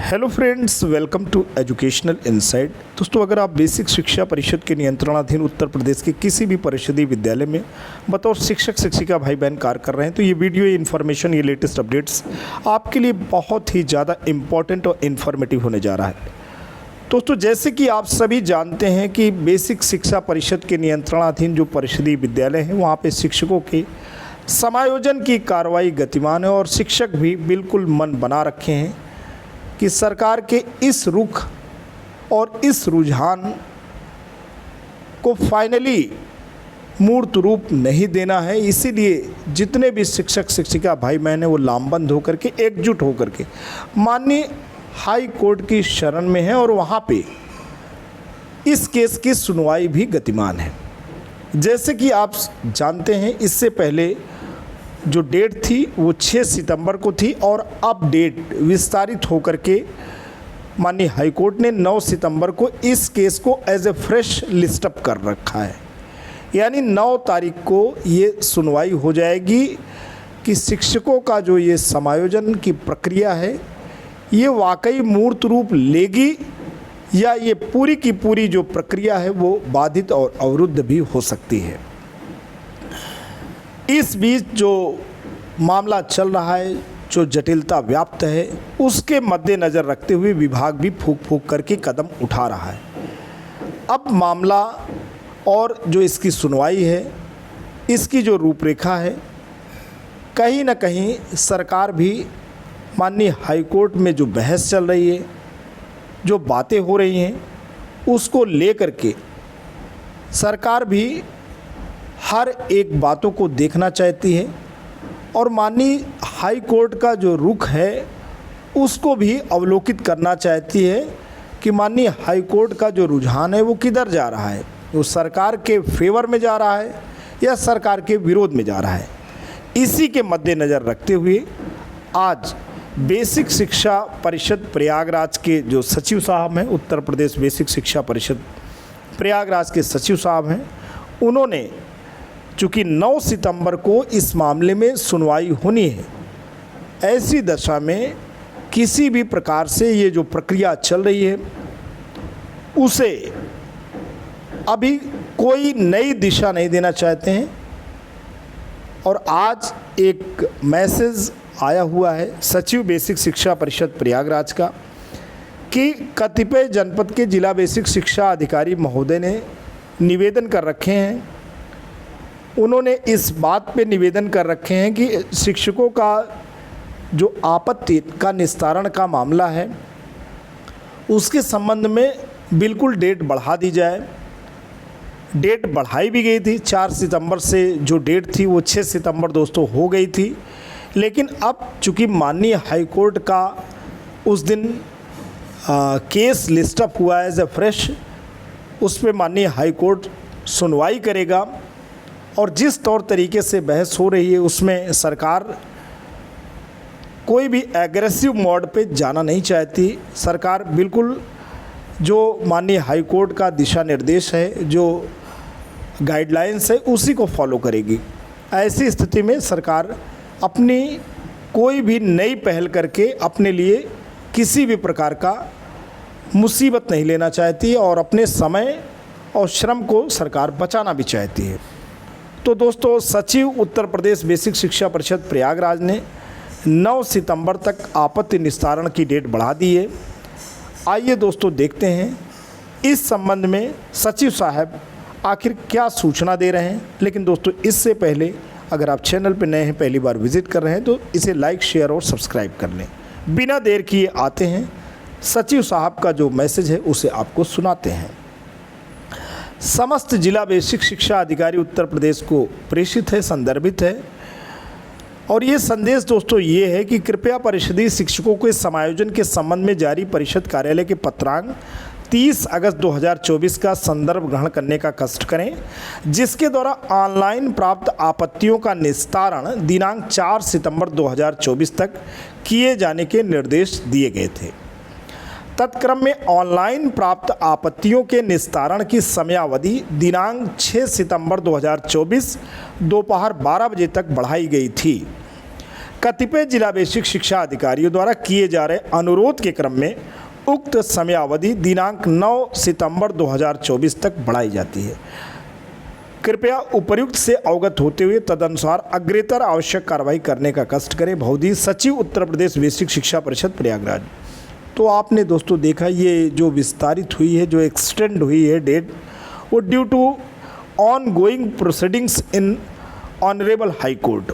Hello friends, welcome to educational insight. दोस्तों, अगर आप बेसिक शिक्षा परिषद के नियंत्रणाधीन उत्तर प्रदेश के किसी भी परिषदीय विद्यालय में बतौर शिक्षक शिक्षिका भाई बहन कार्य कर रहे हैं तो ये वीडियो, ये इन्फॉर्मेशन, ये लेटेस्ट अपडेट्स आपके लिए बहुत ही ज़्यादा इम्पॉर्टेंट और इन्फॉर्मेटिव होने जा रहा है। दोस्तों, जैसे कि आप सभी जानते हैं कि बेसिक शिक्षा परिषद के नियंत्रणाधीन जो परिषदीय विद्यालय हैं वहाँ पर शिक्षकों के समायोजन की कार्रवाई गतिमान है और शिक्षक भी बिल्कुल मन बना रखे हैं कि सरकार के इस रुख और इस रुझान को फाइनली मूर्त रूप नहीं देना है। इसीलिए जितने भी शिक्षक शिक्षिका भाई बहन हैं वो लामबंद होकर के, एकजुट होकर के माननीय हाई कोर्ट की शरण में है और वहाँ पे इस केस की सुनवाई भी गतिमान है। जैसे कि आप जानते हैं, इससे पहले जो डेट थी वो 6 सितंबर को थी और अब डेट विस्तारित होकर के माननीय हाईकोर्ट ने 9 सितंबर को इस केस को एज ए फ्रेश लिस्टअप कर रखा है। यानी 9 तारीख को ये सुनवाई हो जाएगी कि शिक्षकों का जो ये समायोजन की प्रक्रिया है ये वाकई मूर्त रूप लेगी या ये पूरी की पूरी जो प्रक्रिया है वो बाधित और अवरुद्ध भी हो सकती है। इस बीच जो मामला चल रहा है, जो जटिलता व्याप्त है, उसके मद्देनज़र रखते हुए विभाग भी फूंक फूंक करके कदम उठा रहा है। अब मामला और जो इसकी सुनवाई है, इसकी जो रूपरेखा है, कहीं ना कहीं सरकार भी माननीय हाईकोर्ट में जो बहस चल रही है, जो बातें हो रही हैं, उसको लेकर के सरकार भी हर एक बातों को देखना चाहती है और माननीय हाई कोर्ट का जो रुख है उसको भी अवलोकित करना चाहती है कि माननीय हाई कोर्ट का जो रुझान है वो किधर जा रहा है, वो सरकार के फेवर में जा रहा है या सरकार के विरोध में जा रहा है। इसी के मद्देनज़र रखते हुए आज बेसिक शिक्षा परिषद प्रयागराज के जो सचिव साहब हैं, उत्तर प्रदेश बेसिक शिक्षा परिषद प्रयागराज के सचिव साहब हैं, उन्होंने चूँकि 9 सितंबर को इस मामले में सुनवाई होनी है, ऐसी दशा में किसी भी प्रकार से ये जो प्रक्रिया चल रही है उसे अभी कोई नई दिशा नहीं देना चाहते हैं। और आज एक मैसेज आया हुआ है सचिव बेसिक शिक्षा परिषद प्रयागराज का कि कतिपय जनपद के जिला बेसिक शिक्षा अधिकारी महोदय ने निवेदन कर रखे हैं। उन्होंने इस बात पे निवेदन कर रखे हैं कि शिक्षकों का जो आपत्ति का निस्तारण का मामला है उसके संबंध में बिल्कुल डेट बढ़ा दी जाए। डेट बढ़ाई भी गई थी, 4 सितंबर से जो डेट थी वो 6 सितंबर दोस्तों हो गई थी। लेकिन अब चूँकि माननीय हाईकोर्ट का उस दिन केस लिस्टअप हुआ है एज ए फ्रेश, उस पर माननीय हाईकोर्ट सुनवाई करेगा और जिस तौर तरीके से बहस हो रही है उसमें सरकार कोई भी एग्रेसिव मोड पे जाना नहीं चाहती। सरकार बिल्कुल जो माननीय हाईकोर्ट का दिशा निर्देश है, जो गाइडलाइंस है, उसी को फॉलो करेगी। ऐसी स्थिति में सरकार अपनी कोई भी नई पहल करके अपने लिए किसी भी प्रकार का मुसीबत नहीं लेना चाहती और अपने समय और श्रम को सरकार बचाना भी चाहती है। तो दोस्तों, सचिव उत्तर प्रदेश बेसिक शिक्षा परिषद प्रयागराज ने 9 सितंबर तक आपत्ति निस्तारण की डेट बढ़ा दी है। आइए दोस्तों देखते हैं इस संबंध में सचिव साहब आखिर क्या सूचना दे रहे हैं। लेकिन दोस्तों, इससे पहले अगर आप चैनल पर नए हैं, पहली बार विजिट कर रहे हैं, तो इसे लाइक, शेयर और सब्सक्राइब कर लें। बिना देर किए आते हैं सचिव साहब का जो मैसेज है उसे आपको सुनाते हैं। समस्त जिला बेसिक शिक्षा अधिकारी उत्तर प्रदेश को प्रेषित है, संदर्भित है और ये संदेश दोस्तों ये है कि कृपया परिषदीय शिक्षकों के समायोजन के संबंध में जारी परिषद कार्यालय के पत्रांक 30 अगस्त 2024 का संदर्भ ग्रहण करने का कष्ट करें, जिसके द्वारा ऑनलाइन प्राप्त आपत्तियों का निस्तारण दिनांक 4 सितंबर 2024 तक किए जाने के निर्देश दिए गए थे। तत्क्रम में ऑनलाइन प्राप्त आपत्तियों के निस्तारण की समयावधि दिनांक 6 सितंबर 2024 दोपहर 12 बजे तक बढ़ाई गई थी। कतिपय जिला बेसिक शिक्षा अधिकारियों द्वारा किए जा रहे अनुरोध के क्रम में उक्त समयावधि दिनांक 9 सितंबर 2024 तक बढ़ाई जाती है। कृपया उपर्युक्त से अवगत होते हुए तदनुसार अग्रेतर आवश्यक कार्रवाई करने का कष्ट करें। भौदी, सचिव, उत्तर प्रदेश बेसिक शिक्षा परिषद प्रयागराज। तो आपने दोस्तों देखा ये जो विस्तारित हुई है, जो एक्सटेंड हुई है डेट, वो due to ongoing proceedings in honourable high court.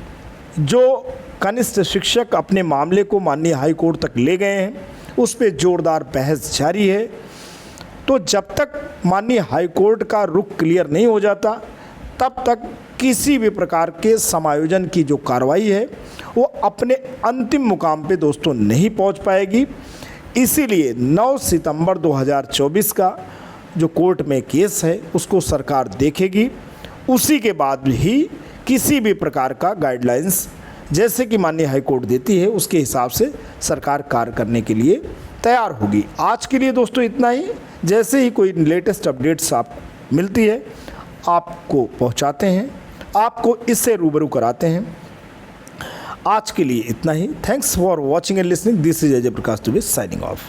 जो कनिष्ठ शिक्षक अपने मामले को माननीय हाई कोर्ट तक ले गए हैं, उस पर जोरदार बहस जारी है। तो जब तक माननीय हाई कोर्ट का रुख क्लियर नहीं हो जाता, तब तक किसी भी प्रकार के समायोजन की जो कार्रवाई है वो अपने अंतिम मुकाम पे दोस्तों नहीं पहुंच पाएगी। इसीलिए 9 सितंबर 2024 का जो कोर्ट में केस है उसको सरकार देखेगी। उसी के बाद ही किसी भी प्रकार का गाइडलाइंस जैसे कि माननीय हाई कोर्ट देती है उसके हिसाब से सरकार कार्य करने के लिए तैयार होगी। आज के लिए दोस्तों इतना ही। जैसे ही कोई लेटेस्ट अपडेट्स आप मिलती है आपको पहुंचाते हैं, आपको इससे रूबरू कराते हैं। आज के लिए इतना ही। Thanks for watching and listening. This is Ajay Prakash Dubey signing of.